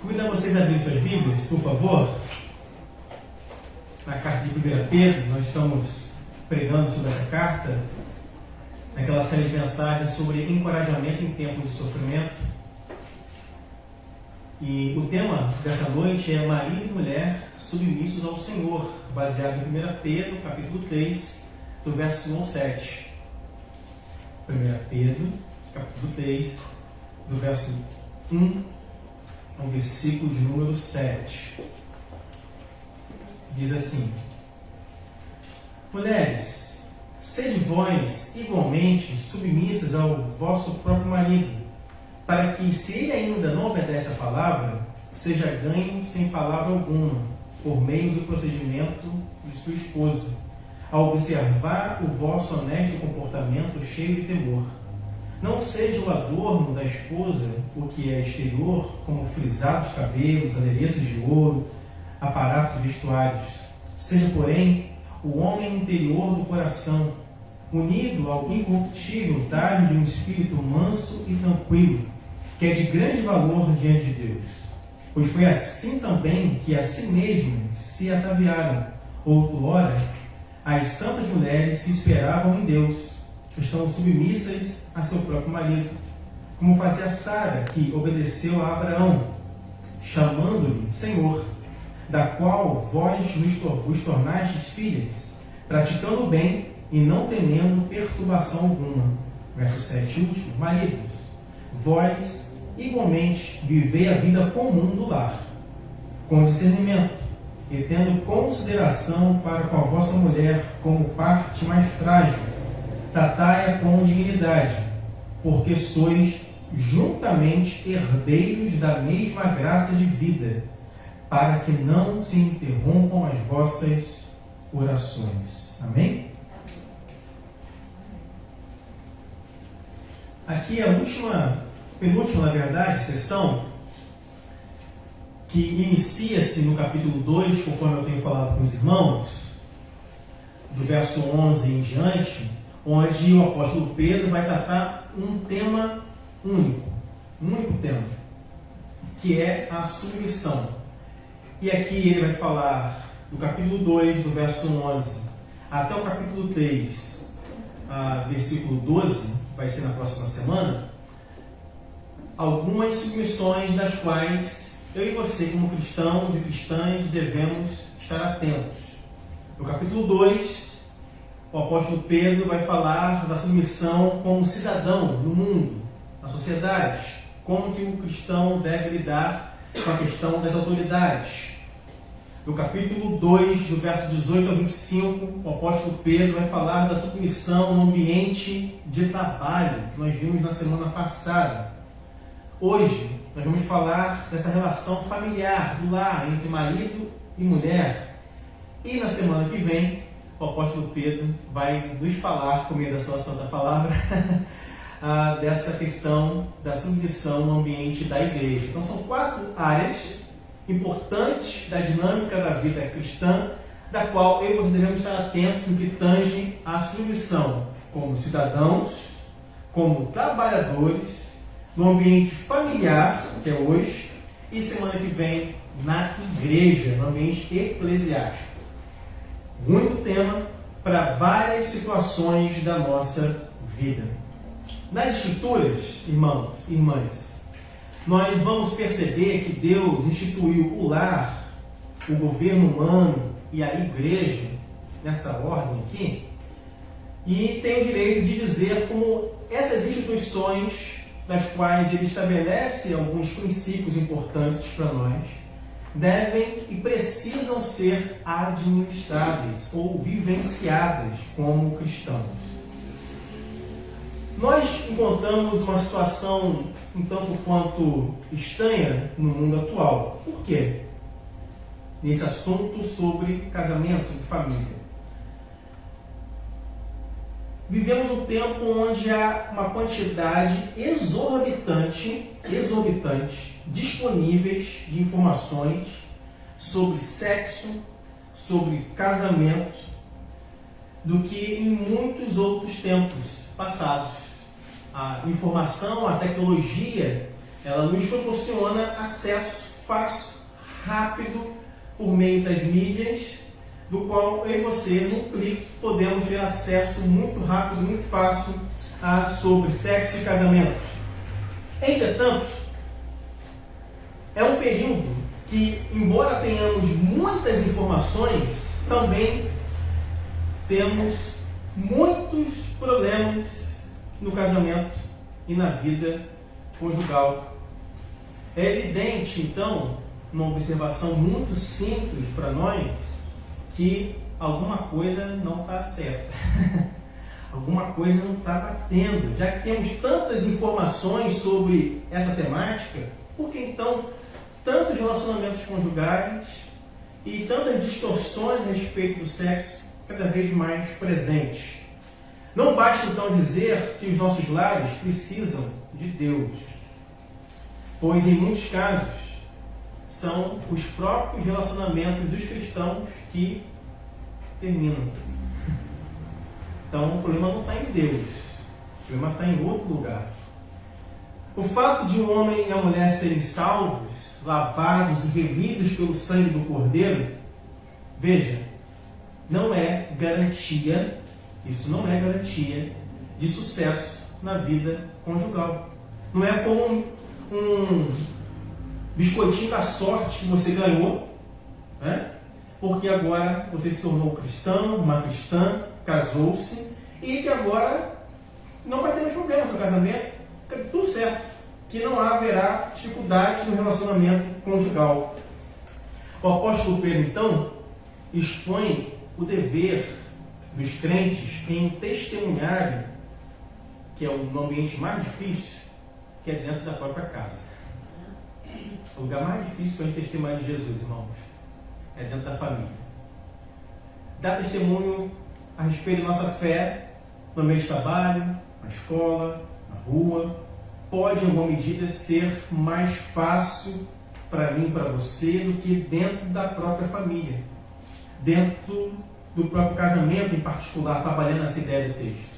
Convido vocês a abrir suas Bíblias, por favor. Na carta de 1 Pedro, nós estamos pregando sobre essa carta, naquela série de mensagens sobre encorajamento em tempos de sofrimento. E o tema dessa noite é marido e mulher submissos ao Senhor, baseado em 1 Pedro, capítulo 3, do verso 1 ao 7. 1 Pedro, capítulo 3, do verso 1 ao versículo de número 7. Diz assim: Mulheres, sede vós igualmente submissas ao vosso próprio marido, para que, se ele ainda não obedece à palavra, seja ganho sem palavra alguma, por meio do procedimento de sua esposa, ao observar o vosso honesto comportamento cheio de temor. Não seja o adorno da esposa o que é exterior, como frisados de cabelos, adereços de ouro, aparatos de vestuários. Seja, porém, o homem interior do coração, unido ao incorruptível talho de um espírito manso e tranquilo, que é de grande valor diante de Deus. Pois foi assim também que a si mesmos se ataviaram, outrora, as santas mulheres que esperavam em Deus, estão submissas a seu próprio marido, como fazia Sara, que obedeceu a Abraão, chamando-lhe Senhor, da qual vós vos tornastes filhas, praticando o bem e não temendo perturbação alguma. Verso 7 último. Maridos, vós igualmente vivei a vida comum do lar, com discernimento, e tendo consideração para com a vossa mulher como parte mais frágil, tratai-a com dignidade, porque sois juntamente herdeiros da mesma graça de vida, para que não se interrompam as vossas orações. Amém? Aqui é a penúltima, na verdade, sessão, que inicia-se no capítulo 2, conforme eu tenho falado com os irmãos, do verso 11 em diante, onde o apóstolo Pedro vai tratar um tema único, um único tema, que é a submissão. E aqui ele vai falar do capítulo 2, do verso 11, até o capítulo 3, versículo 12, que vai ser na próxima semana, algumas submissões das quais eu e você, como cristãos e cristãs, devemos estar atentos. No capítulo 2, o apóstolo Pedro vai falar da submissão como cidadão no mundo, na sociedade, como que o cristão deve lidar com a questão das autoridades. No capítulo 2, do verso 18 ao 25, o apóstolo Pedro vai falar da submissão no ambiente de trabalho, que nós vimos na semana passada. Hoje, nós vamos falar dessa relação familiar, do lar, entre marido e mulher. E na semana que vem, o apóstolo Pedro vai nos falar, por meio da sua santa palavra, dessa questão da submissão no ambiente da igreja. Então, são 4 áreas importantes da dinâmica da vida cristã, da qual eu e você devemos estar atentos no que tange à submissão como cidadãos, como trabalhadores, no ambiente familiar, que é hoje, e semana que vem na igreja, no ambiente eclesiástico. Muito tema para várias situações da nossa vida. Nas Escrituras, irmãos e irmãs, nós vamos perceber que Deus instituiu o lar, o governo humano e a igreja, nessa ordem aqui, e tem o direito de dizer como essas instituições, das quais ele estabelece alguns princípios importantes para nós, devem e precisam ser administradas ou vivenciadas como cristãos. Nós encontramos uma situação um tanto quanto estranha no mundo atual. Por quê? Nesse assunto sobre casamento, sobre família. Vivemos um tempo onde há uma quantidade exorbitante disponíveis de informações sobre sexo, sobre casamento, do que em muitos outros tempos passados. A informação, a tecnologia, ela nos proporciona acesso fácil, rápido, por meio das mídias, do qual eu e você, num clique, podemos ter acesso muito rápido e muito fácil sobre sexo e casamento. Entretanto, é um período que, embora tenhamos muitas informações, também temos muitos problemas no casamento e na vida conjugal. É evidente, então, uma observação muito simples para nós, que alguma coisa não está certa. Alguma coisa não está batendo. Já que temos tantas informações sobre essa temática, por que então tantos relacionamentos conjugais e tantas distorções a respeito do sexo cada vez mais presentes? Não basta então dizer que os nossos lares precisam de Deus, pois em muitos casos são os próprios relacionamentos dos cristãos que terminam. Então o problema não está em Deus, o problema está em outro lugar. O fato de um homem e a mulher serem salvos, lavados e remidos pelo sangue do Cordeiro, veja, não é garantia, isso não é garantia de sucesso na vida conjugal. Não é como um biscoitinho da sorte que você ganhou, né? Porque agora você se tornou cristão, uma cristã, casou-se, e que agora não vai ter mais problema no seu casamento, tudo certo, que não haverá dificuldades no relacionamento conjugal. O apóstolo Pedro, então, expõe o dever dos crentes em testemunharem, que é o ambiente mais difícil, que é dentro da própria casa. O lugar mais difícil para a gente testemunhar de Jesus, irmãos, é dentro da família. Dar testemunho a respeito da nossa fé no meio de trabalho, na escola, na rua, pode em alguma medida ser mais fácil para mim e para você do que dentro da própria família, dentro do próprio casamento em particular, trabalhando essa ideia do texto.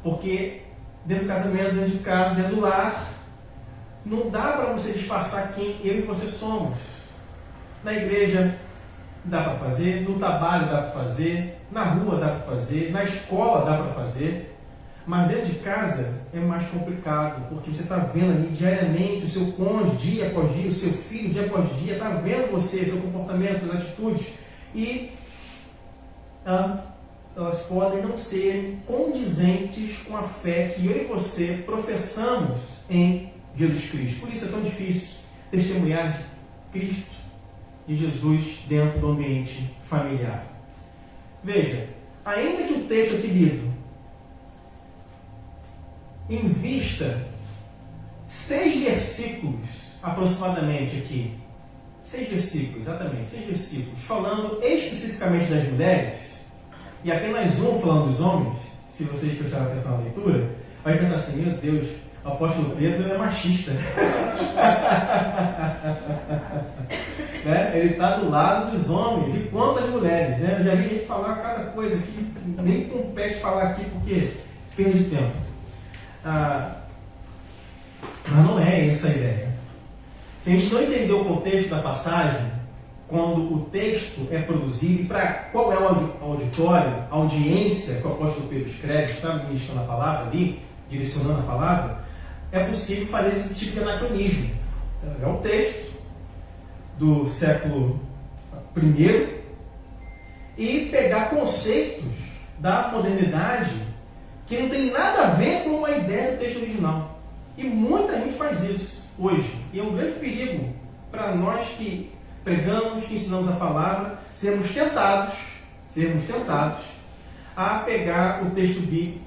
Porque dentro do casamento, dentro de casa, dentro do lar, não dá para você disfarçar quem eu e você somos. Na igreja dá para fazer, no trabalho dá para fazer, na rua dá para fazer, na escola dá para fazer, mas dentro de casa é mais complicado, porque você está vendo ali diariamente o seu cônjuge, dia após dia, o seu filho, dia após dia, está vendo você, seu comportamento, suas atitudes, e elas podem não serem condizentes com a fé que eu e você professamos em Jesus Cristo. Por isso é tão difícil testemunhar de Cristo e Jesus dentro do ambiente familiar. Veja, ainda que o texto aqui lido invista 6 versículos aproximadamente aqui, 6 versículos, exatamente, 6 versículos, falando especificamente das mulheres, e apenas um falando dos homens, se vocês prestaram atenção na leitura, vai pensar assim, meu Deus, o apóstolo Pedro é machista. Né? Ele está do lado dos homens, e quantas mulheres, né? Eu já vi gente falar cada coisa que nem compete falar aqui, porque perde tempo. Mas não é essa a ideia. Se a gente não entender o contexto da passagem, quando o texto é produzido, e para qual é o auditório, a audiência que o apóstolo Pedro escreve, está ministrando a palavra ali, direcionando a palavra, é possível fazer esse tipo de anacronismo. É o texto do século I e pegar conceitos da modernidade que não tem nada a ver com a ideia do texto original. E muita gente faz isso hoje. E é um grande perigo para nós que pregamos, que ensinamos a palavra, sermos tentados a pegar o texto bíblico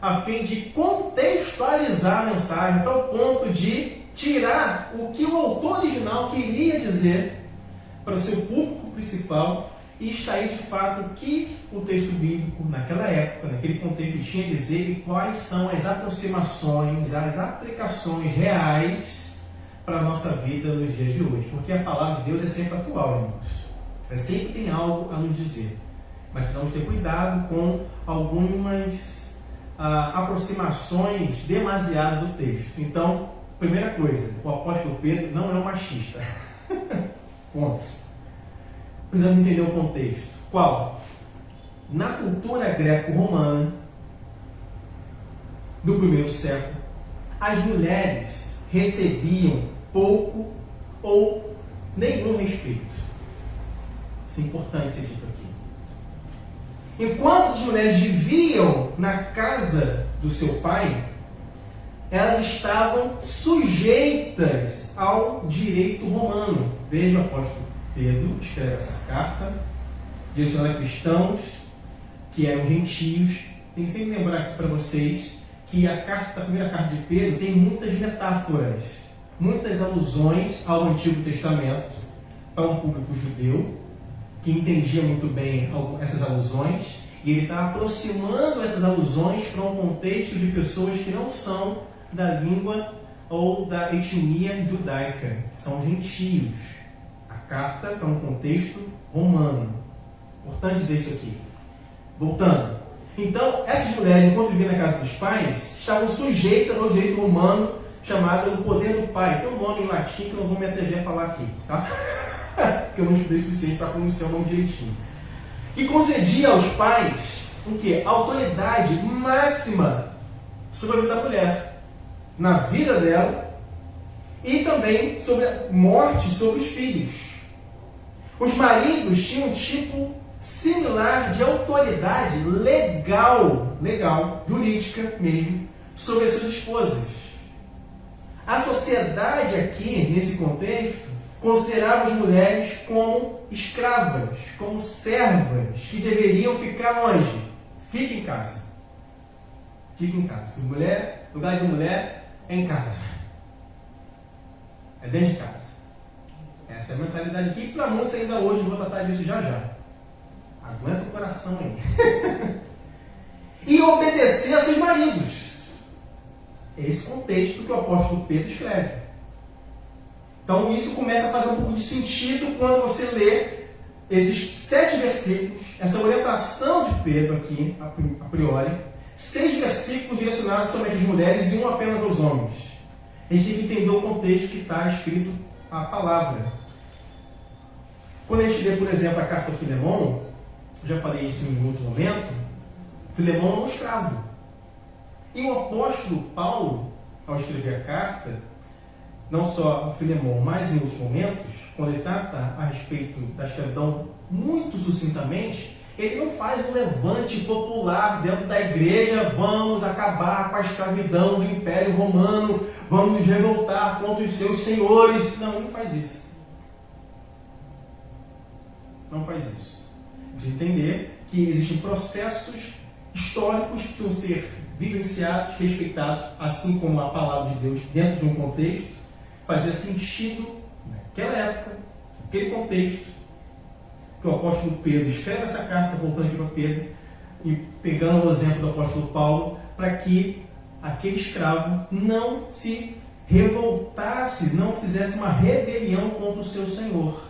a fim de contextualizar a mensagem, a tal ponto de tirar o que o autor original queria dizer para o seu público principal e extrair de fato o que o texto bíblico, naquela época, naquele contexto, tinha a dizer e quais são as aproximações, as aplicações reais para a nossa vida nos dias de hoje. Porque a palavra de Deus é sempre atual, irmãos. Sempre tem algo a nos dizer. Mas precisamos ter cuidado com algumas aproximações demasiadas do texto. Então, Primeira coisa, o apóstolo Pedro não é um machista. Ponto. Precisamos entender o contexto. Qual? Na cultura greco-romana do primeiro século, as mulheres recebiam pouco ou nenhum respeito. Isso é importante ser dito aqui. Enquanto as mulheres viviam na casa do seu pai, elas estavam sujeitas ao direito romano. Veja, o apóstolo Pedro escreve essa carta, direcionada a cristãos que eram gentios. Tem que sempre lembrar aqui para vocês que a primeira carta de Pedro tem muitas metáforas, muitas alusões ao Antigo Testamento para um público judeu que entendia muito bem essas alusões, e ele está aproximando essas alusões para um contexto de pessoas que não são da língua ou da etnia judaica, são gentios. A carta está num contexto romano. Importante dizer isso aqui. Voltando. Então, essas mulheres, enquanto viviam na casa dos pais, estavam sujeitas ao direito romano chamado o poder do pai. Tem um nome em latim que eu não vou me atrever a falar aqui, tá? Porque eu não estudei o suficiente para pronunciar o nome direitinho. Que concedia aos pais o quê? Autoridade máxima sobre a vida da mulher, na vida dela e também sobre a morte sobre os filhos. Os maridos tinham um tipo similar de autoridade legal, jurídica mesmo, sobre as suas esposas. A sociedade aqui, nesse contexto, considerava as mulheres como escravas, como servas, que deveriam ficar onde? Fica em casa. Fica em casa. Mulher, lugar de mulher é em casa. É dentro de casa. Essa é a mentalidade aqui. E para muitos ainda hoje, eu vou tratar disso já já. Aguenta o coração aí. E obedecer a seus maridos. É esse contexto que o apóstolo Pedro escreve. Então isso começa a fazer um pouco de sentido quando você lê esses 7 versículos, essa orientação de Pedro aqui, a priori, 6 versículos direcionados somente às mulheres e um apenas aos homens. A gente tem que entender o contexto que está escrito a palavra. Quando a gente lê, por exemplo, a carta ao Filemão, já falei isso em outro momento, Filemão é um escravo. E o apóstolo Paulo, ao escrever a carta, não só a Filemão, mas em outros momentos, quando ele trata a respeito da escravidão muito sucintamente, ele não faz um levante popular dentro da igreja, vamos acabar com a escravidão do Império Romano, vamos nos revoltar contra os seus senhores. Não, não faz isso. Não faz isso. De entender que existem processos históricos que precisam ser vivenciados, respeitados, assim como a palavra de Deus dentro de um contexto, fazia sentido naquela época, naquele contexto, que o apóstolo Pedro escreve essa carta, voltando aqui para Pedro, e pegando o exemplo do apóstolo Paulo, para que aquele escravo não se revoltasse, não fizesse uma rebelião contra o seu senhor.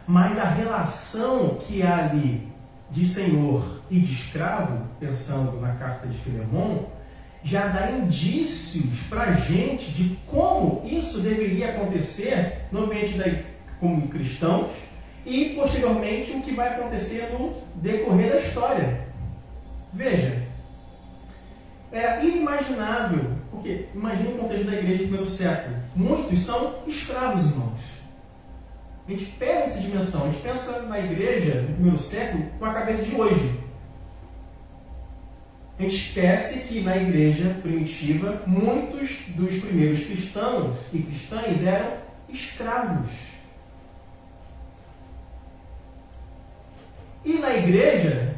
Mas a relação que há ali de senhor e de escravo, pensando na carta de Filemão, já dá indícios para a gente de como isso deveria acontecer no ambiente como cristãos e, posteriormente, o que vai acontecer no decorrer da história. Veja, era inimaginável, porque imagina o contexto da igreja do primeiro século. Muitos são escravos, irmãos. A gente perde essa dimensão, a gente pensa na igreja no primeiro século com a cabeça de hoje. A gente esquece que na igreja primitiva, muitos dos primeiros cristãos e cristãs eram escravos. E na igreja,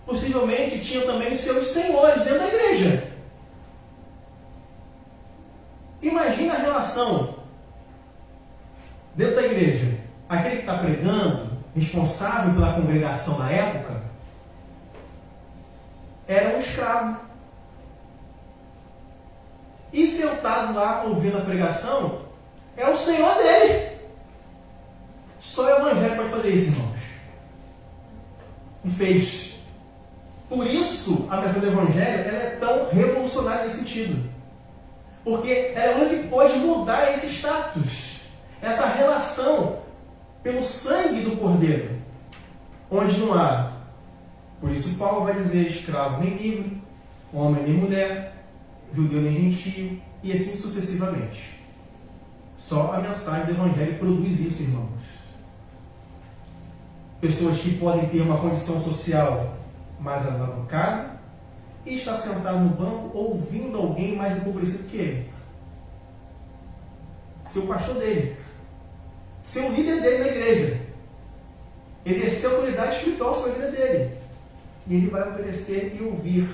possivelmente tinham também os seus senhores dentro da igreja. Imagina a relação dentro da igreja. Aquele que está pregando, responsável pela congregação na época, era um escravo. E sentado lá ouvindo a pregação, é o Senhor dele. Só o Evangelho pode fazer isso, irmãos. E fez. Por isso, a mensagem do Evangelho ela é tão revolucionária nesse sentido. Porque ela é a única que pode mudar esse status, essa relação pelo sangue do Cordeiro, onde não há. Por isso Paulo vai dizer escravo nem livre, homem nem mulher, judeu nem gentio, e assim sucessivamente. Só a mensagem do Evangelho produz isso, irmãos. Pessoas que podem ter uma condição social mais alavancada e estar sentado no banco ouvindo alguém mais empobrecido que ele. Ser o pastor dele. Ser o líder dele na igreja. Exercer autoridade espiritual sobre a vida dele. E ele vai obedecer e ouvir.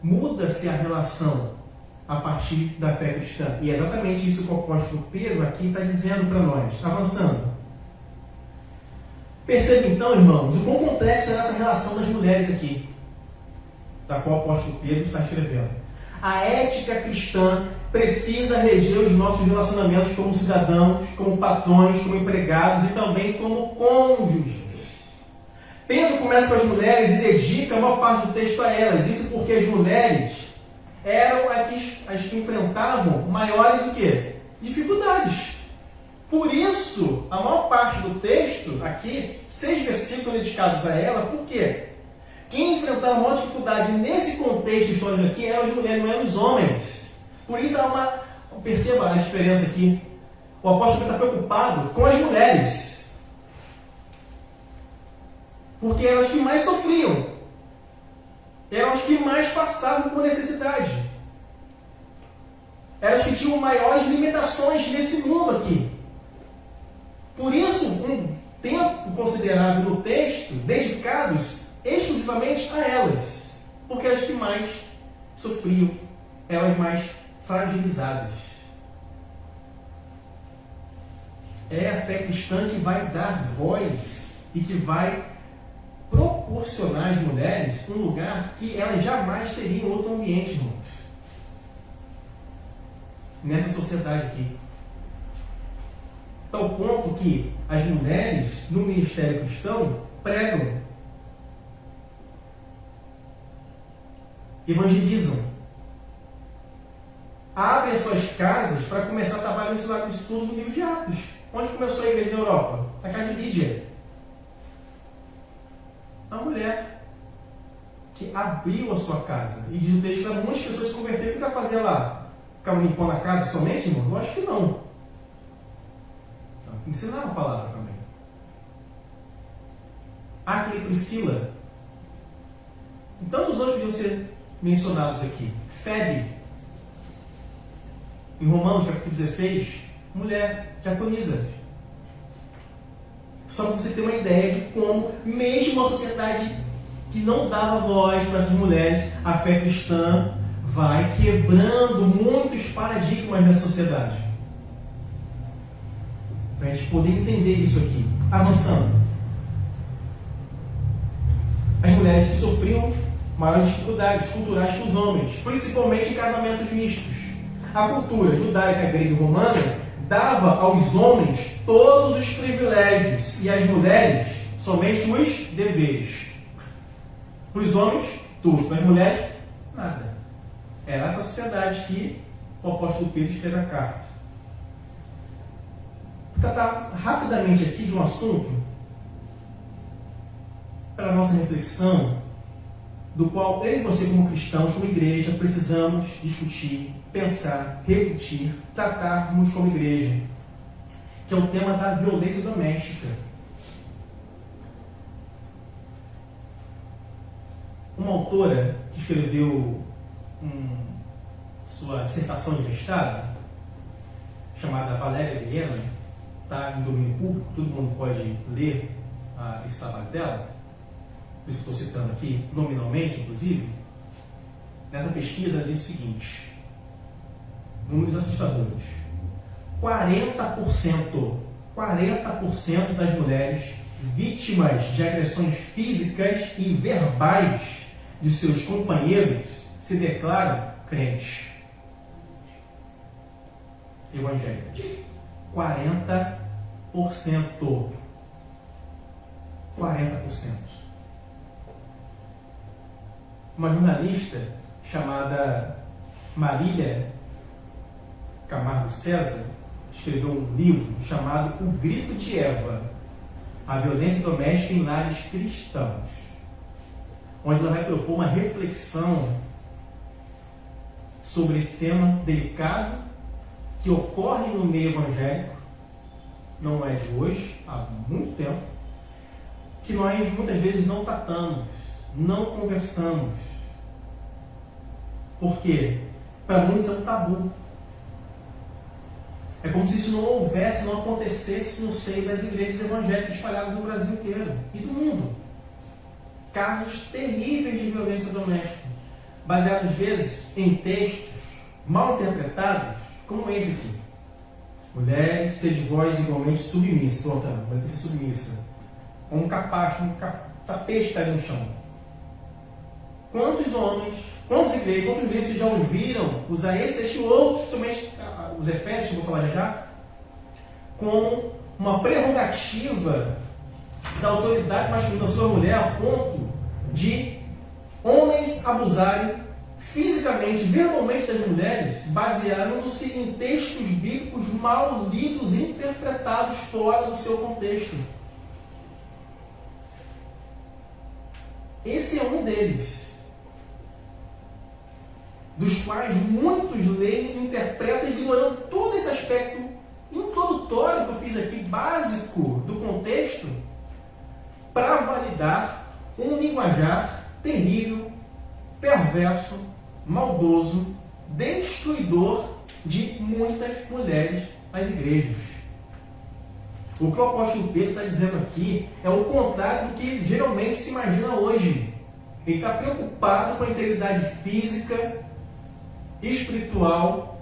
Muda-se a relação a partir da fé cristã. E é exatamente isso que o apóstolo Pedro aqui está dizendo para nós. Avançando. Perceba então, irmãos, o quão complexo é essa relação das mulheres aqui, da qual o apóstolo Pedro está escrevendo. A ética cristã precisa reger os nossos relacionamentos como cidadãos, como patrões, como empregados e também como cônjuges. Pedro começa com as mulheres e dedica a maior parte do texto a elas. Isso porque as mulheres eram as que enfrentavam maiores o quê? Dificuldades. Por isso, a maior parte do texto aqui, 6 versículos são dedicados a ela, por quê? Quem enfrentava a maior dificuldade nesse contexto histórico aqui eram as mulheres, não eram os homens. Por isso perceba a diferença aqui. O apóstolo está preocupado com as mulheres. Porque eram as que mais sofriam. Eram as que mais passavam por necessidade. Eram as que tinham maiores limitações nesse mundo aqui. Por isso, um tempo considerável no texto dedicados exclusivamente a elas. Porque eram as que mais sofriam, elas mais fragilizadas. É a fé cristã que vai dar voz e que vai proporcionar às mulheres um lugar que elas jamais teriam em outro ambiente, irmãos. Nessa sociedade aqui. Tal ponto que as mulheres no ministério cristão pregam, evangelizam, abrem as suas casas para começar a trabalhar nisso tudo no livro de Atos. Onde começou a igreja na Europa? Na casa de Lídia. Uma mulher que abriu a sua casa. E diz o texto que muitas pessoas se converteram. O que ela fazia lá? Ficava limpando a casa somente, irmão? Lógico que não. Ensinar a palavra também. Aquila e Priscila. E tantos outros podiam ser mencionados aqui. Febe. Em Romanos, capítulo 16, mulher, diaconisa. Só para você ter uma ideia de como, mesmo uma sociedade que não dava voz para essas mulheres, a fé cristã vai quebrando muitos paradigmas dessa sociedade. Para a gente poder entender isso aqui. Avançando. As mulheres que sofriam maiores dificuldades culturais que os homens, principalmente em casamentos mistos. A cultura judaica, grega e romana dava aos homens todos os privilégios e às mulheres somente os deveres. Para os homens, tudo. Para as mulheres, nada. Era essa sociedade que o apóstolo Pedro escreve a carta. Vou tratar rapidamente aqui de um assunto para a nossa reflexão, do qual eu e você, como cristãos, como igreja, precisamos discutir, pensar, refletir, tratarmos como igreja, que é o tema da violência doméstica. Uma autora que escreveu sua dissertação de mestrado, chamada Valéria Vilhena, está em domínio público, todo mundo pode ler esse trabalho dela, por isso que estou citando aqui, nominalmente, inclusive. Nessa pesquisa, ela diz o seguinte: números assustadores. 40% das mulheres vítimas de agressões físicas e verbais de seus companheiros se declaram crentes evangélicos. 40%. 40%. Uma jornalista chamada Marília Camargo César escreveu um livro chamado O Grito de Eva, a violência doméstica em lares cristãos, onde ela vai propor uma reflexão sobre esse tema delicado que ocorre no meio evangélico, não é de hoje, há muito tempo, que nós muitas vezes não tratamos, não conversamos. Por quê? Para muitos é um tabu. É como se isso não houvesse, não acontecesse no seio das igrejas evangélicas espalhadas no Brasil inteiro e do mundo. Casos terríveis de violência doméstica, baseados às vezes em textos mal interpretados, como esse aqui. Mulheres, sede vós igualmente submissa. Pronto, vai ter que ser submissa. Com um capacho, tapete está aí no chão. Quantos homens, quantas igrejas, quantos livros vocês já ouviram usar esse texto ou principalmente os Efésios, que eu vou falar já, como uma prerrogativa da autoridade masculina da sua mulher a ponto de homens abusarem fisicamente, verbalmente das mulheres, baseando-se em textos bíblicos mal lidos e interpretados fora do seu contexto. Esse é um deles, dos quais muitos leem e interpretam ignorando todo esse aspecto introdutório que eu fiz aqui, básico do contexto, para validar um linguajar terrível, perverso, maldoso, destruidor de muitas mulheres nas igrejas. O que o apóstolo Pedro está dizendo aqui é o contrário do que geralmente se imagina hoje. Ele está preocupado com a integridade física, espiritual,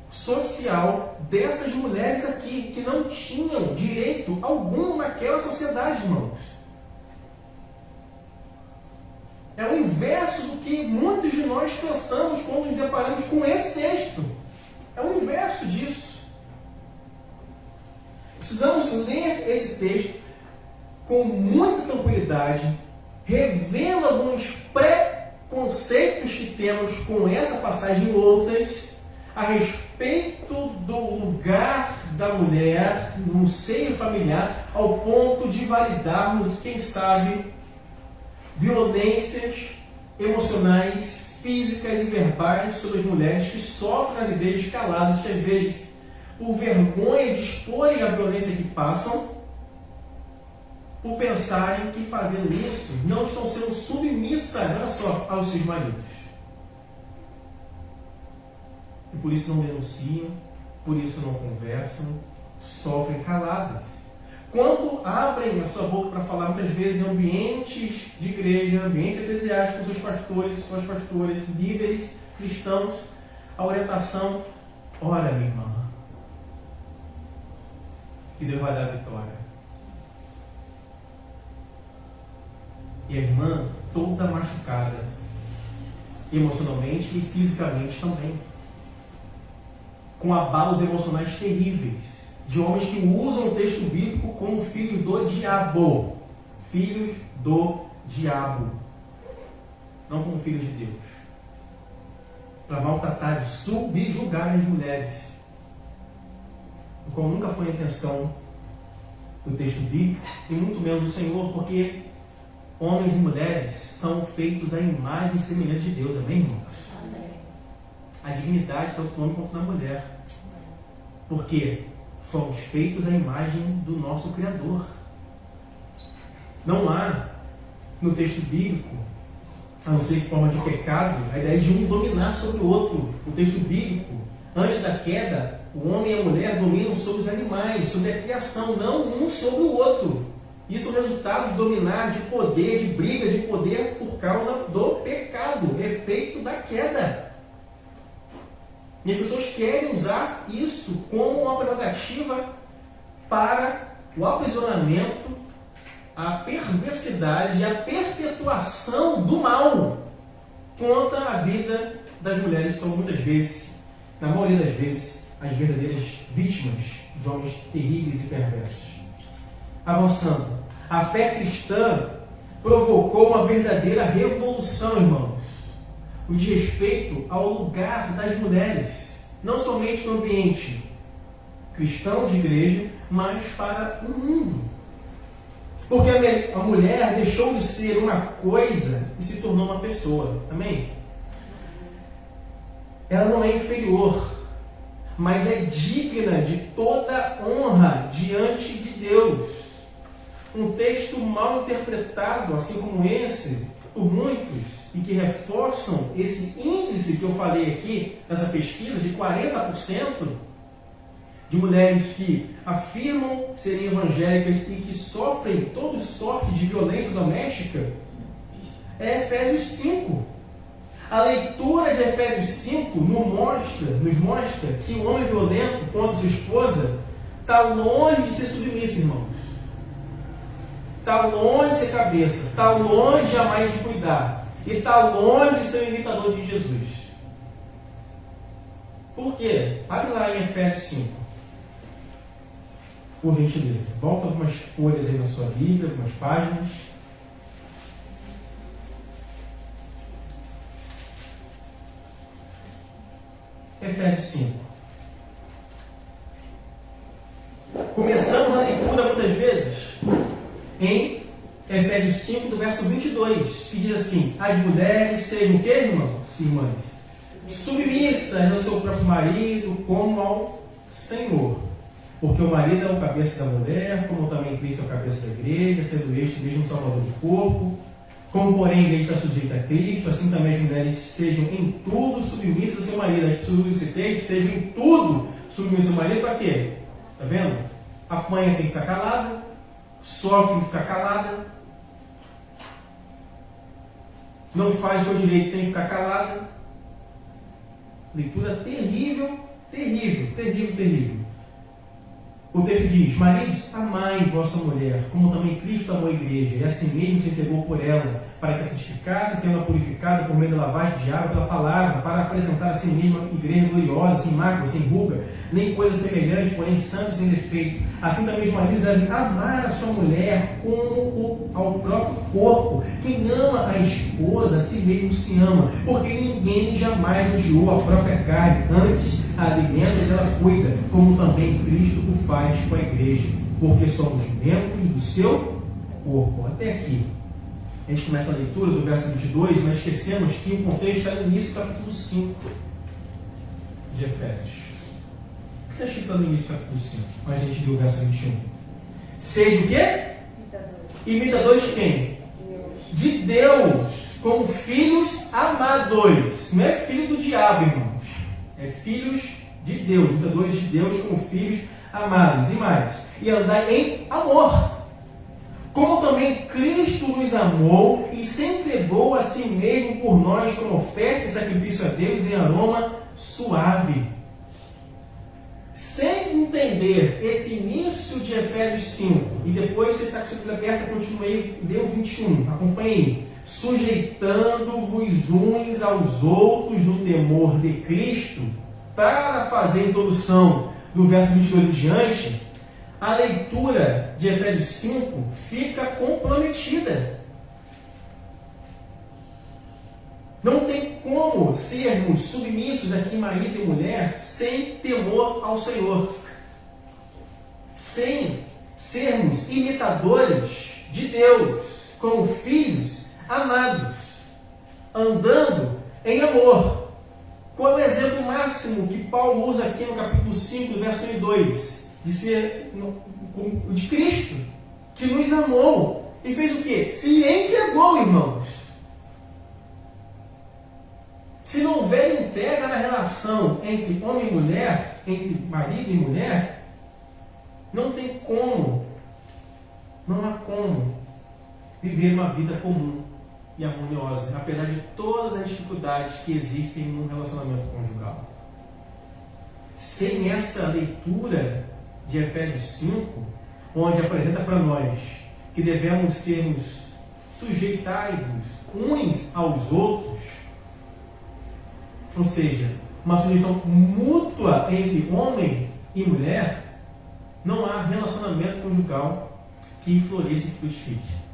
social dessas mulheres aqui, que não tinham direito algum naquela sociedade, irmãos. É o inverso do que muitos de nós pensamos quando nos deparamos com esse texto. É o inverso disso. Precisamos ler esse texto com muita tranquilidade, revendo alguns preconceitos que temos com essa passagem e outras, a respeito do lugar da mulher no seio familiar, ao ponto de validarmos, quem sabe, violências emocionais, físicas e verbais sobre as mulheres que sofrem nas igrejas caladas, que às vezes, por vergonha de exporem a violência que passam, por pensarem que fazendo isso não estão sendo submissas, olha só, aos seus maridos. E por isso não denunciam, por isso não conversam, sofrem caladas. Quando abrem a sua boca para falar, muitas vezes em ambientes de igreja, ambientes eclesiásticos, com seus pastores, suas pastoras, líderes cristãos, a orientação: ora, minha irmã, que Deus vai dar a vitória. E a irmã toda machucada, emocionalmente e fisicamente também, com abalos emocionais terríveis, de homens que usam o texto bíblico como filhos do diabo. Filhos do diabo. Não como filhos de Deus. Para maltratar e subjugar as mulheres. O qual nunca foi a intenção do texto bíblico, e muito menos do Senhor, porque homens e mulheres são feitos à imagem e semelhança de Deus. Amém, irmãos? Amém. A dignidade tanto no homem quanto na mulher. Porque fomos feitos à imagem do nosso Criador. Não há no texto bíblico, a não ser em forma de pecado, a ideia de um dominar sobre o outro. O texto bíblico, antes da queda, o homem e a mulher dominam sobre os animais, sobre a criação, não um sobre o outro. Isso é o resultado de dominar, de poder, de briga de poder por causa do pecado, efeito da queda. E as pessoas querem usar isso como uma prerrogativa para o aprisionamento, a perversidade e a perpetuação do mal contra a vida das mulheres, que são muitas vezes, na maioria das vezes, as verdadeiras vítimas de homens terríveis e perversos. Avançando, a fé cristã provocou uma verdadeira revolução, irmãos. o desrespeito ao lugar das mulheres, não somente no ambiente cristão de igreja, mas para o mundo. Porque a mulher deixou de ser uma coisa e se tornou uma pessoa. Amém? Ela não é inferior, mas é digna de toda honra diante de Deus. Um texto mal interpretado, assim como esse, por muitos, e que reforçam esse índice que eu falei aqui, nessa pesquisa, de 40% de mulheres que afirmam serem evangélicas e que sofrem toda sorte de violência doméstica, é Efésios 5. A leitura de Efésios 5 nos mostra que o homem violento contra sua esposa está longe de ser submisso, irmãos. Está longe de ser cabeça. Está longe jamais de cuidar. E está longe de ser o imitador de Jesus. Por quê? Abre lá em Efésios 5. Por gentileza. Volta algumas folhas aí na sua Bíblia, algumas páginas. Efésios 5. Começamos a leitura muitas vezes em Efésios 5, do verso 22, que diz assim: as mulheres sejam o quê, irmãos e irmãs? Submissas ao seu próprio marido, como ao Senhor. Porque o marido é o cabeça da mulher, como também Cristo é o cabeça da igreja, sendo este mesmo salvador do corpo. Como, porém, a igreja está sujeita a Cristo, assim também as mulheres sejam em tudo submissas ao seu marido. As pessoas desse texto sejam em tudo submissas ao marido, para quê? Está vendo? Apanha, tem que ficar calada. Sofre, tem que ficar calada. Não faz o que é direito, tem que ficar calada. Leitura terrível, terrível, terrível, terrível. O texto diz: maridos, amai vossa mulher, como também Cristo amou a igreja, e assim mesmo se entregou por ela, para que a santificasse, tendo-a purificado por meio da lavagem de água pela palavra, para apresentar a si mesma uma igreja gloriosa, sem mácula, sem ruga, nem coisa semelhante, porém santa e sem defeito. Assim também os maridos devem amar a sua mulher como ao próprio corpo. Quem ama a esposa, a si mesmo se ama, porque ninguém jamais odiou a própria carne, antes a alimenta e dela cuida, como também Cristo o faz com a igreja, porque somos membros do seu corpo. Até aqui. A gente começa a leitura do verso 22, mas esquecemos que o contexto está no início do capítulo 5 de Efésios. O que está escrito lá no início do capítulo 5? Mas a gente viu o verso 21. Seja o quê? Imitadores de quem? De Deus, como filhos amados. Não é filho do diabo, irmãos. É filhos de Deus, imitadores de Deus como filhos amados. E mais, e andar em amor. Como também Cristo nos amou e se entregou a si mesmo por nós como oferta e sacrifício a Deus em aroma suave. Sem entender esse início de Efésios 5, e depois você está com a sua Bíblia aberta, continue aí, deu 21, acompanhe aí. Sujeitando-vos uns aos outros no temor de Cristo, para fazer a introdução do verso 22 em diante, a leitura de Efésios 5 fica comprometida. Não tem como sermos submissos aqui, marido e mulher, sem temor ao Senhor. Sem sermos imitadores de Deus, como filhos amados, andando em amor. Qual é o exemplo máximo que Paulo usa aqui no capítulo 5, verso 1 e 2? De ser de Cristo, que nos amou e fez o quê? Se entregou, irmãos. Se não houver entrega na relação entre homem e mulher, entre marido e mulher, não tem como, não há como viver uma vida comum e harmoniosa, apesar de todas as dificuldades que existem num relacionamento conjugal. Sem essa leitura de Efésios 5, onde apresenta para nós que devemos sermos sujeitados uns aos outros, ou seja, uma sujeição mútua entre homem e mulher, não há relacionamento conjugal que floresça e frutifique.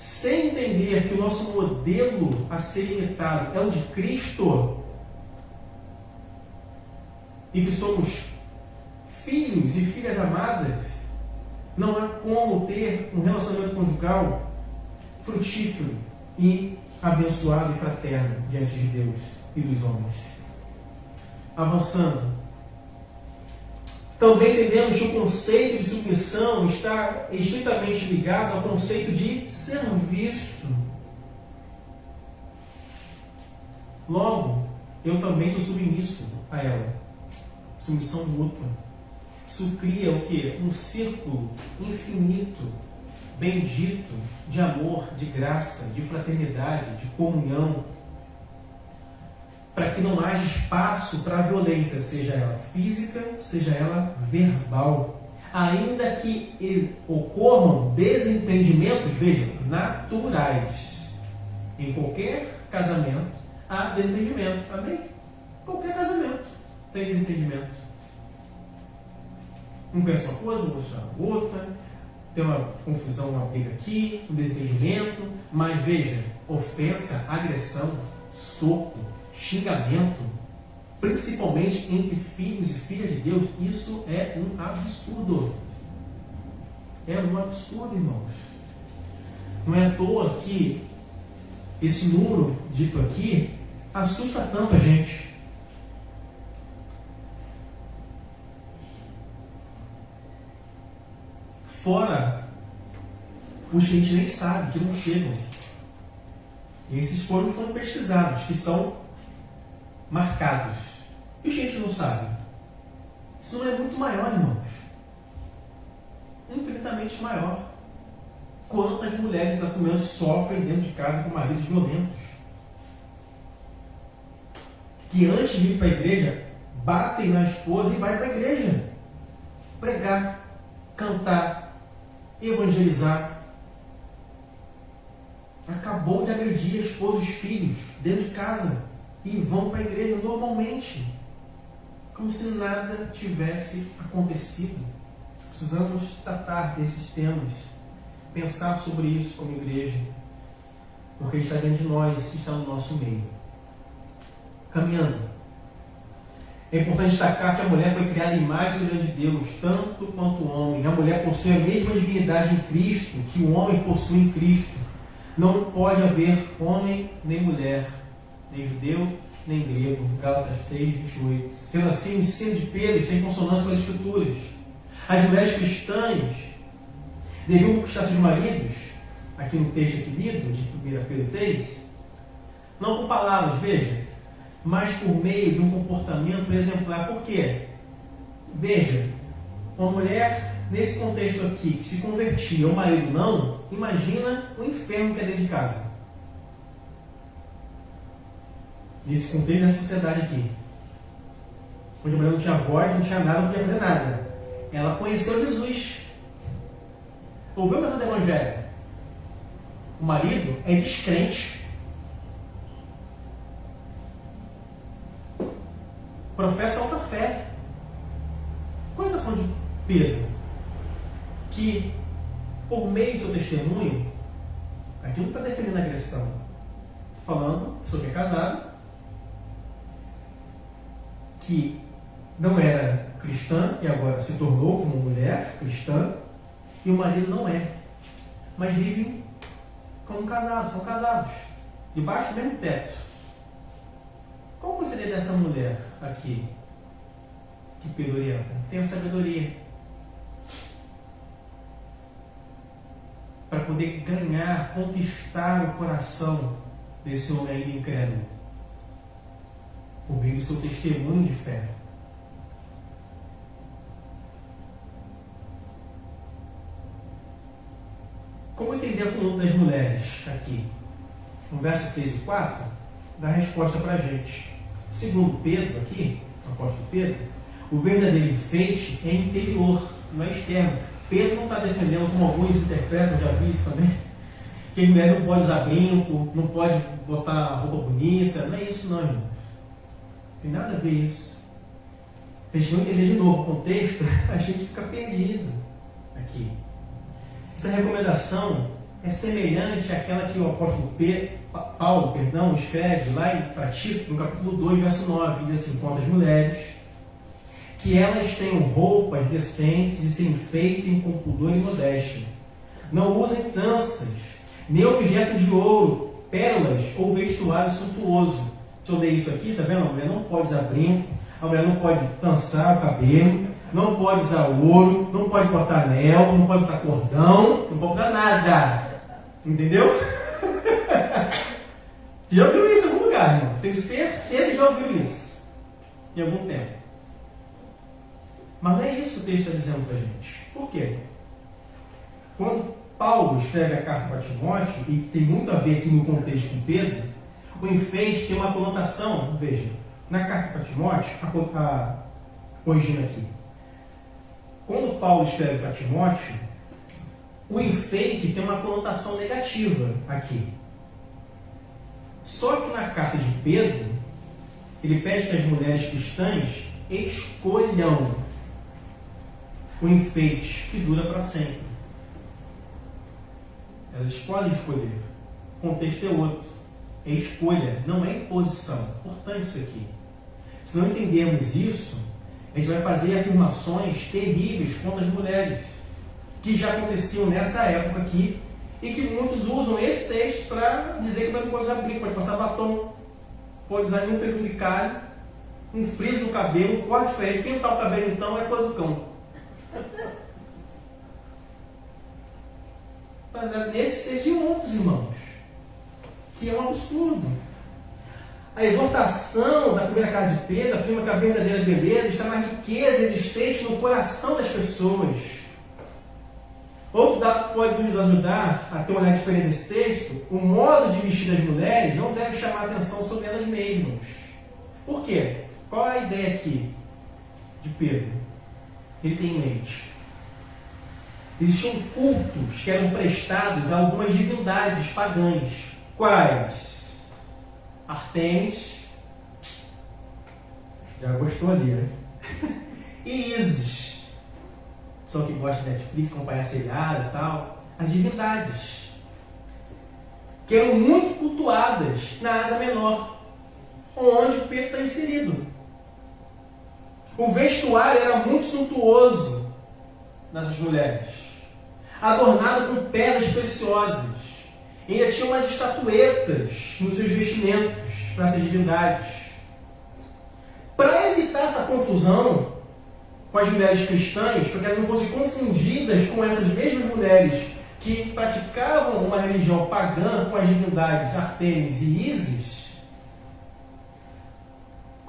sem entender que o nosso modelo a ser imitado é o de Cristo, e que somos filhos e filhas amadas, não há como ter um relacionamento conjugal frutífero e abençoado e fraterno diante de Deus e dos homens. Avançando. Também entendemos que o conceito de submissão está estritamente ligado ao conceito de serviço. Logo, eu também sou submisso a ela. Submissão mútua. Isso cria o quê? Um círculo infinito, bendito, de amor, de graça, de fraternidade, de comunhão, para que não haja espaço para a violência, seja ela física, seja ela verbal. Ainda que ocorram desentendimentos, veja, naturais. Em qualquer casamento há desentendimento. Amém? Qualquer casamento tem desentendimento. Um pensa uma coisa, o outro outra, tem uma confusão, uma briga aqui, um desentendimento, mas veja, ofensa, agressão, soco, xingamento, principalmente entre filhos e filhas de Deus, isso é um absurdo. É um absurdo, irmãos. Não é à toa que esse número dito aqui assusta tanto a gente. Fora os que a gente nem sabe, que não chegam. E esses foram pesquisados, que são marcados. E os que a gente não sabe? Isso não é muito maior, irmãos. Infinitamente maior. Quantas mulheres atualmente sofrem dentro de casa com maridos violentos? Que antes de vir para a igreja, batem na esposa e vai para a igreja. Pregar, cantar, evangelizar. Acabou de agredir a esposa e os filhos dentro de casa e vão para a igreja normalmente, como se nada tivesse acontecido. Precisamos tratar desses temas, pensar sobre isso como igreja, porque está dentro de nós, está no nosso meio. Caminhando. É importante destacar que a mulher foi criada em imagem e semelhança de Deus, tanto quanto o homem. A mulher possui a mesma dignidade em Cristo que o homem possui em Cristo. Não pode haver homem nem mulher, nem judeu, nem grego. Gálatas 3, 28. Sendo assim, o ensino de Pedro está em consonância com as Escrituras. As mulheres cristãs deviam conquistar seus maridos, aqui no texto aqui lido, de 1 Pedro 3, não com palavras, veja, mas por meio de um comportamento exemplar. Por quê? Veja, uma mulher, nesse contexto aqui, que se convertia, o marido não, imagina o inferno que é dentro de casa. Nesse contexto da sociedade aqui. Onde a mulher não tinha voz, não tinha nada, não podia fazer nada. Ela conheceu Jesus. Ouviu o menino do Evangelho? O marido é descrente. Professa alta fé. Qual é a ação de Pedro? Que, por meio do seu testemunho, aqui não está defendendo a agressão. Está falando sobre a casada, que não era cristã e agora se tornou como mulher cristã, e o marido não é. Mas vivem como casados, são casados, debaixo do mesmo teto. Qual o proceder dessa mulher aqui, que Pedro orienta? Tenha sabedoria para poder ganhar, conquistar o coração desse homem ainda incrédulo, por meio do seu testemunho de fé. Como entender a conduta das mulheres aqui? No verso 3 e 4, dá a resposta para a gente. Segundo Pedro aqui, o apóstolo Pedro, o verdadeiro enfeite é interior, não é externo. Pedro não está defendendo, como alguns interpretam, já vi isso também, que a mulher não pode usar brinco, não pode botar roupa bonita. Não é isso não, irmão. Não tem nada a ver isso. Se a gente não entender de novo o contexto, a gente fica perdido aqui. Essa recomendação é semelhante àquela que o apóstolo Paulo escreve lá para Tito, no capítulo 2, verso 9, diz assim: quanto às mulheres, que elas tenham roupas decentes e se enfeitem com pudor e modéstia. Não usem tranças, nem objetos de ouro, pérolas ou vestuário suntuoso. Deixa eu ler isso aqui, tá vendo? A mulher não pode usar brinco, a mulher não pode trançar o cabelo, não pode usar ouro, não pode botar anel, não pode botar cordão, não pode botar nada. Entendeu? Já ouviu isso em algum lugar, irmão? Tenho certeza que já ouviu isso em algum tempo. Mas não é isso que o texto está dizendo para a gente. Por quê? Quando Paulo escreve a carta para Timóteo, e tem muito a ver aqui no contexto com Pedro, o enfeite tem uma conotação, veja, na carta para Timóteo, corrigindo aqui, quando Paulo escreve para Timóteo, o enfeite tem uma conotação negativa aqui. Só que na carta de Pedro, ele pede que as mulheres cristãs escolham o enfeite que dura para sempre. Elas podem escolher. O contexto é outro. É escolha, não é imposição. Importante isso aqui. Se não entendermos isso, a gente vai fazer afirmações terríveis contra as mulheres, que já aconteciam nessa época aqui, e que muitos usam esse texto para dizer que não pode usar brinco, pode passar batom, pode usar nenhum penduricalho, um friso no cabelo, um corte diferente, pintar o cabelo então é coisa do cão. Baseado nesses textos e outros, irmãos, que é um absurdo. A exortação da primeira carta de Pedro afirma que a verdadeira beleza está na riqueza existente no coração das pessoas. Outro dado que pode nos ajudar a ter um olhar diferente desse texto: o modo de vestir das mulheres não deve chamar a atenção sobre elas mesmas. Por quê? Qual é a ideia aqui de Pedro? Ele tem em mente: existiam cultos que eram prestados a algumas divindades pagãs. Quais? Artemis. Já gostou ali, né? E Ísis. Pessoal que gosta de Netflix, acompanhar seriado e tal. As divindades. Que eram muito cultuadas na Ásia Menor, onde o Pedro está inserido. O vestuário era muito suntuoso das mulheres, adornado com pedras preciosas. E ainda tinha umas estatuetas nos seus vestimentos para essas divindades. Para evitar essa confusão com as mulheres cristãs, para que elas não fossem confundidas com essas mesmas mulheres que praticavam uma religião pagã com as divindades Artemis e Ísis,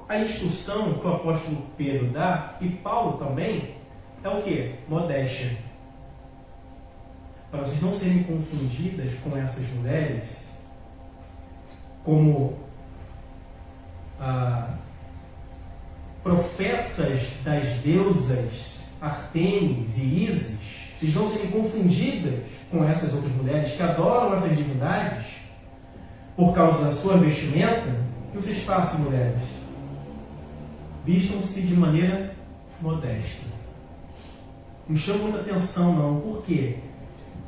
a instrução que o apóstolo Pedro dá, e Paulo também, é o quê? Modéstia. Para vocês não serem confundidas com essas mulheres como professas das deusas Artemis e Ísis, vocês não serem confundidas com essas outras mulheres que adoram essas divindades por causa da sua vestimenta. O que vocês façam, mulheres? Vistam-se de maneira modesta. Não chama muita atenção, não. Por quê?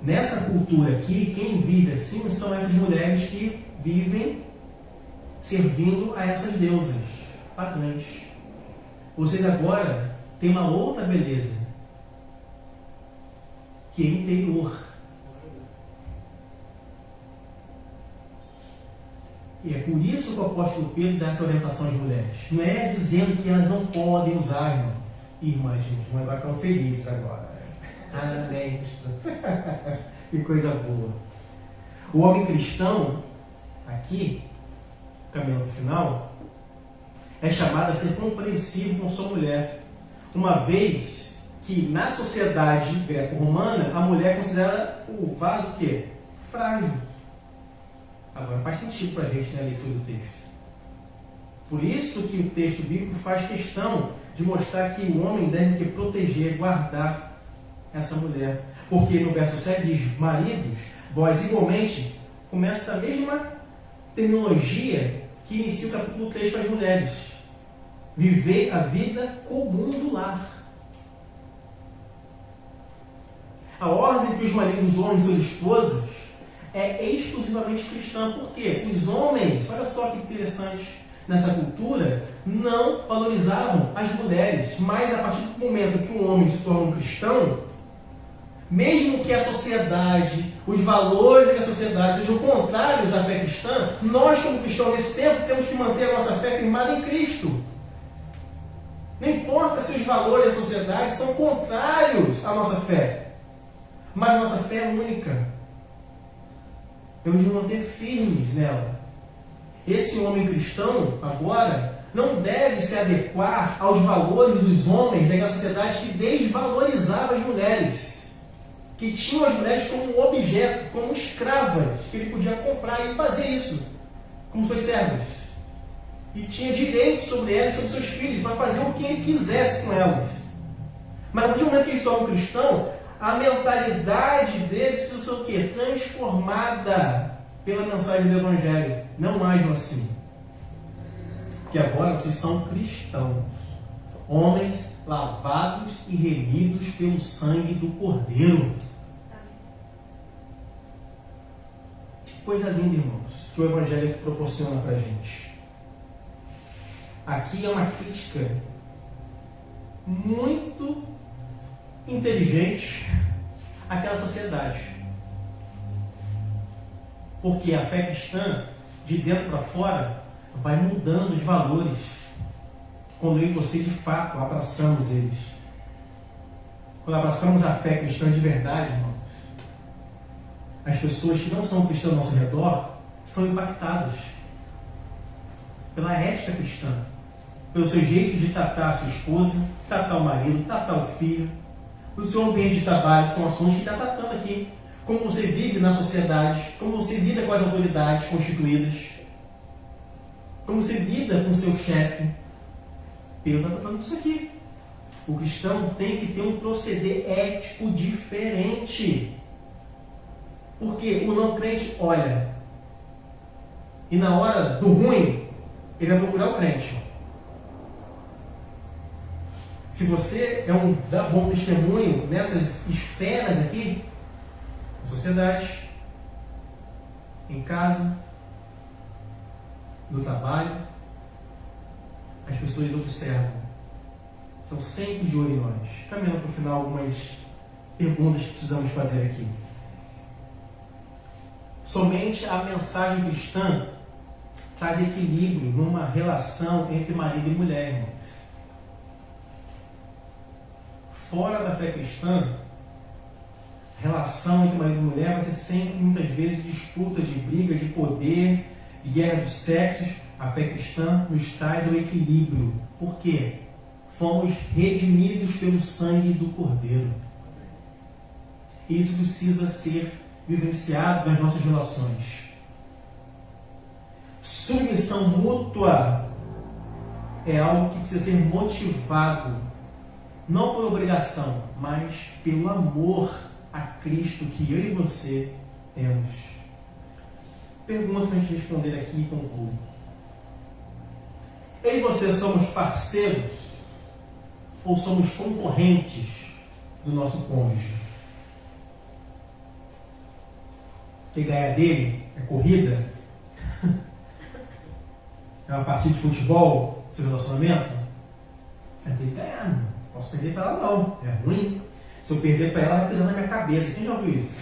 Nessa cultura aqui, quem vive assim são essas mulheres que vivem servindo a essas deusas pagãs. Vocês agora têm uma outra beleza, que é interior. E é por isso que o apóstolo Pedro dá essa orientação às mulheres. Não é dizendo que elas não podem usar, irmão. Irmã, gente, vai ficar feliz agora. Amém. Que coisa boa. O homem cristão, aqui, caminhando para o final, é chamado a ser compreensivo com sua mulher. Uma vez que na sociedade greco-romana, a mulher é considerada o vaso o quê? Frágil. Agora faz sentido para a gente, né, a leitura do texto. Por isso que o texto bíblico faz questão de mostrar que o homem deve proteger, guardar essa mulher. Porque no verso 7 diz: maridos, vós igualmente, começa a mesma terminologia que inicia o capítulo 3 para as mulheres. Viver a vida comum do lar. A ordem que os maridos honrem suas esposas é exclusivamente cristã. Por quê? Os homens, olha só que interessante, nessa cultura, não valorizavam as mulheres. Mas a partir do momento que um homem se torna um cristão, mesmo que a sociedade, os valores da sociedade sejam contrários à fé cristã, nós, como cristãos nesse tempo, temos que manter a nossa fé firmada em Cristo. Não importa se os valores da sociedade são contrários à nossa fé, mas a nossa fé é única. Temos de manter firmes nela. Esse homem cristão, agora, não deve se adequar aos valores dos homens daquela sociedade que desvalorizava as mulheres, que tinham as mulheres como um objeto, como escravas, que ele podia comprar e fazer isso, como suas servas. E tinha direito sobre elas, sobre seus filhos, para fazer o que ele quisesse com elas. Mas no momento que ele se torna um cristão, a mentalidade dele precisa ser o quê? Transformada pela mensagem do Evangelho. Não agem assim. Porque agora vocês são cristãos. Homens lavados e remidos pelo sangue do Cordeiro. Que coisa linda, irmãos, que o Evangelho proporciona para a gente. Aqui é uma crítica muito inteligente àquela sociedade. Porque a fé cristã, de dentro para fora, vai mudando os valores quando eu e você, de fato, abraçamos eles. Quando abraçamos a fé cristã de verdade, irmãos, as pessoas que não são cristãs ao nosso redor são impactadas pela ética cristã, pelo seu jeito de tratar a sua esposa, tratar o marido, tratar o filho, no seu ambiente de trabalho, que são assuntos que está tratando aqui. Como você vive na sociedade, como você lida com as autoridades constituídas, como você lida com o seu chefe. Pedro está tratando disso aqui. O cristão tem que ter um proceder ético diferente. Porque o não crente olha, e na hora do ruim, ele vai procurar o crente. Se você é um bom testemunho nessas esferas aqui, na sociedade, em casa, no trabalho, as pessoas observam, estão sempre de olho em nós. Caminhando para o final, algumas perguntas que precisamos fazer aqui. Somente a mensagem cristã traz equilíbrio numa relação entre marido e mulher, irmãos. Fora da fé cristã, relação entre marido e mulher vai ser sempre, muitas vezes, disputa de briga, de poder, de guerra dos sexos. A fé cristã nos traz o equilíbrio. Por quê? Fomos redimidos pelo sangue do Cordeiro. Isso precisa ser vivenciado nas nossas relações. Submissão mútua é algo que precisa ser motivado, não por obrigação, mas pelo amor a Cristo que eu e você temos. Pergunta para a gente responder aqui e concluir. Eu e você somos parceiros ou somos concorrentes do nosso cônjuge? Quem ganha dele é corrida? É uma partida de futebol, seu relacionamento? Tem que ganhar, não posso perder para ela não, é ruim. Se eu perder para ela, vai pisar na minha cabeça. Quem já ouviu isso?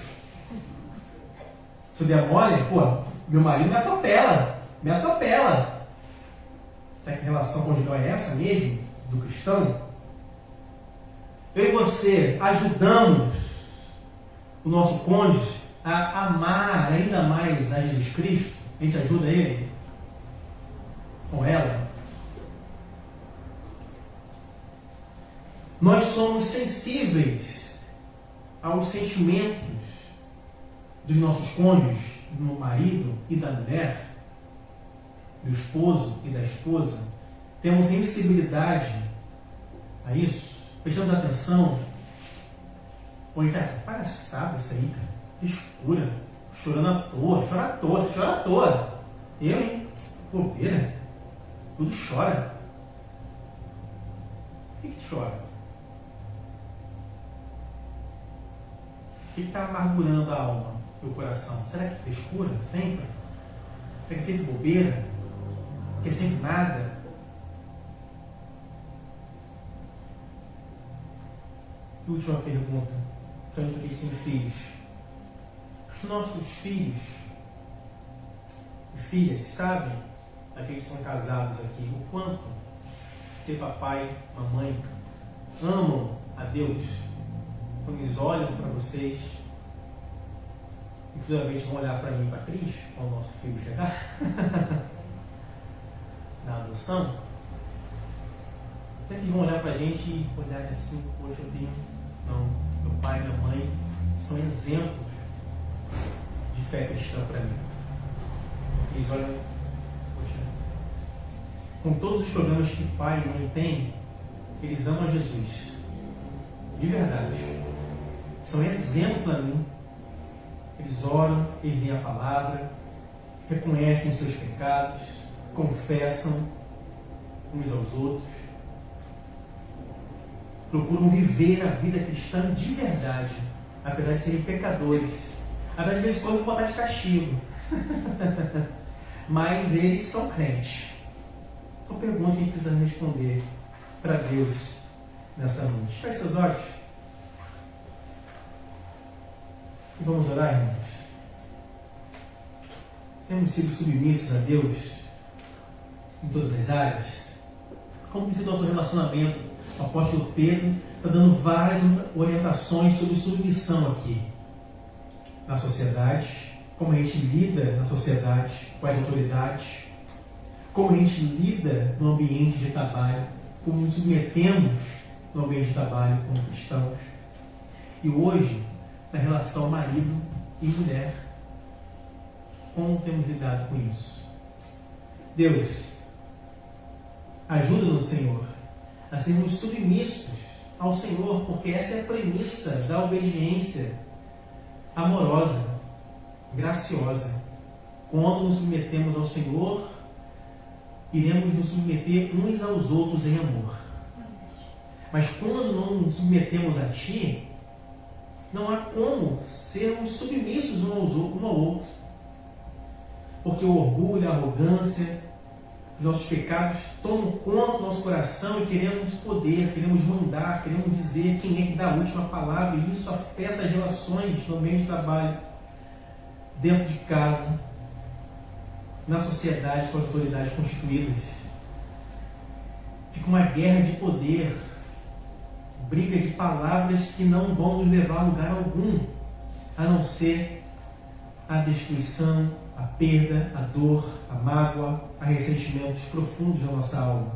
Se eu der mole, meu marido me atropela. Será que a relação conjugal é essa mesmo, do cristão? Eu e você ajudamos o nosso cônjuge a amar ainda mais a Jesus Cristo? A gente ajuda ele? Com ela? Nós somos sensíveis aos sentimentos dos nossos cônjuges, do marido e da mulher, do esposo e da esposa? Temos sensibilidade a isso? Prestamos atenção? Ou a gente palhaçada isso aí, cara? Escura, chorando à toa, você chora à toa. Eu, hein? Bobeira. Tudo chora. Por que chora? O que está amargurando a alma? meu coração? Será que é frescura sempre? Será que é sempre bobeira? Que é sempre nada? E última pergunta, principalmente para quem tem filhos. Os nossos filhos e filhas sabem, aqueles que são casados aqui, o quanto ser papai, mamãe amam a Deus? Quando eles olham para vocês, e futuramente vão olhar para mim e para Cris, quando o nosso filho chegar na adoção, sempre vão olhar para a gente e olhar assim: poxa, eu tenho, não, meu pai e minha mãe são exemplos de fé cristã para mim. Eles olham, poxa, com todos os problemas que pai e mãe têm, eles amam Jesus, de verdade, são exemplo para mim. Eles oram, eles leem a palavra, reconhecem os seus pecados, confessam uns aos outros, procuram viver a vida cristã de verdade, apesar de serem pecadores, até de vez em quando botar de castigo. Mas eles são crentes. São perguntas que a gente precisa responder para Deus nessa noite. Feche seus olhos e vamos orar, irmãos. Temos sido submissos a Deus em todas as áreas? Como tem sido nosso relacionamento? O apóstolo Pedro está dando várias orientações sobre submissão aqui na sociedade, como a gente lida na sociedade com as autoridades, como a gente lida no ambiente de trabalho, como nos submetemos no ambiente de trabalho como cristãos. E hoje, na relação marido e mulher, como temos lidado com isso? Deus, ajuda-nos, Senhor, a sermos submissos ao Senhor, porque essa é a premissa da obediência amorosa, graciosa. Quando nos submetemos ao Senhor, iremos nos submeter uns aos outros em amor. Mas quando não nos submetemos a Ti, não há como sermos submissos um ao outro. Porque o orgulho, a arrogância, os nossos pecados tomam conta do nosso coração e queremos poder, queremos mandar, queremos dizer quem é que dá a última palavra, e isso afeta as relações no meio de trabalho, dentro de casa, na sociedade com as autoridades constituídas. Fica uma guerra de poder, briga de palavras que não vão nos levar a lugar algum, a não ser a destruição, a perda, a dor, a mágoa, a ressentimentos profundos na nossa alma.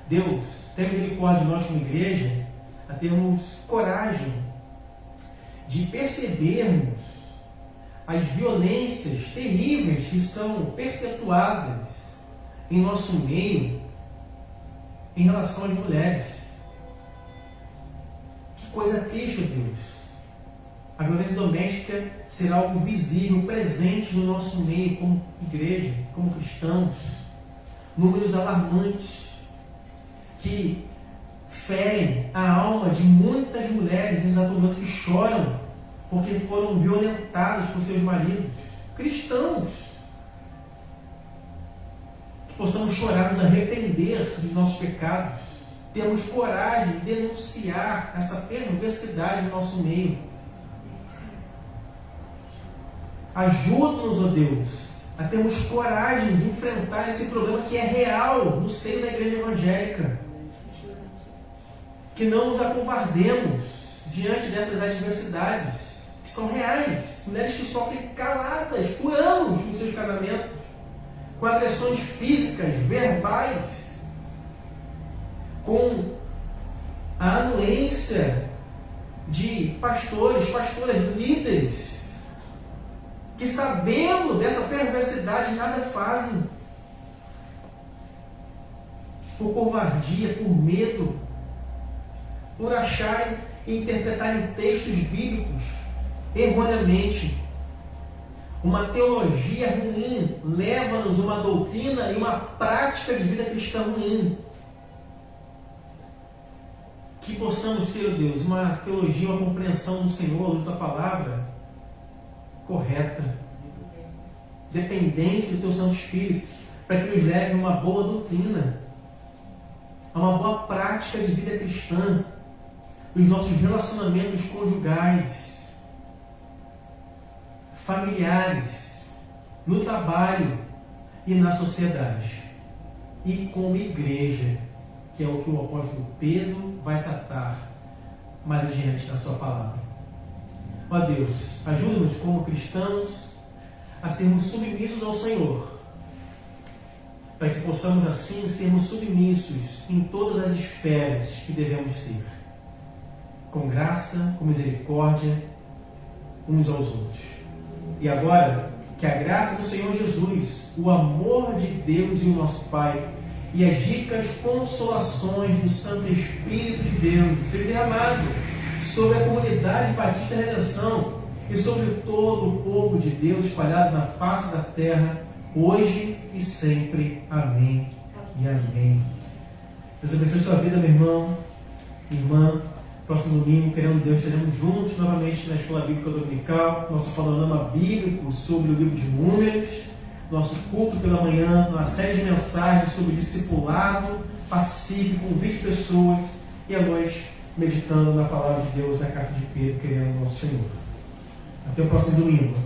Deus, tenha misericórdia de nós como igreja, a termos coragem de percebermos as violências terríveis que são perpetuadas em nosso meio em relação às mulheres. Que coisa triste, Deus. A violência doméstica será algo visível, presente no nosso meio como igreja, como cristãos. Números alarmantes que ferem a alma de muitas mulheres nesse exato momento, que choram porque foram violentadas por seus maridos. Cristãos. Que possamos chorar, nos arrepender dos nossos pecados. Termos coragem de denunciar essa perversidade no nosso meio. Ajuda-nos, ó Deus, a termos coragem de enfrentar esse problema que é real no seio da igreja evangélica. Que não nos acovardemos diante dessas adversidades, que são reais. Mulheres que sofrem caladas por anos nos seus casamentos, com agressões físicas, verbais, com a anuência de pastores, pastoras, líderes, que sabendo dessa perversidade nada fazem, por covardia, por medo, por acharem e interpretarem textos bíblicos erroneamente. Uma teologia ruim leva-nos a uma doutrina e uma prática de vida cristã ruim. Que possamos ter, ó Deus, uma teologia, uma compreensão do Senhor, da Tua Palavra, correta, dependente do teu Santo Espírito, para que nos leve a uma boa doutrina, a uma boa prática de vida cristã, nos nossos relacionamentos conjugais, familiares, no trabalho e na sociedade. E como igreja, que é o que o apóstolo Pedro vai tratar mais adiante na sua palavra. Ó Deus, ajuda-nos como cristãos a sermos submissos ao Senhor, para que possamos assim sermos submissos em todas as esferas que devemos ser, com graça, com misericórdia, uns aos outros. E agora, que a graça do Senhor Jesus, o amor de Deus e o nosso Pai, e as ricas consolações do Santo Espírito de Deus seja derramado sobre a comunidade Batista Redenção e sobre todo o povo de Deus espalhado na face da terra, hoje e sempre. Amém e amém. Deus abençoe sua vida, meu irmão, irmã. Próximo domingo, querendo Deus, estaremos juntos novamente na Escola Bíblica Dominical, nosso panorama bíblico sobre o livro de Números, nosso culto pela manhã, uma série de mensagens sobre discipulado. Participe, convide pessoas, e à noite, meditando na palavra de Deus, na carta de Pedro, querendo nosso Senhor. Até o próximo domingo.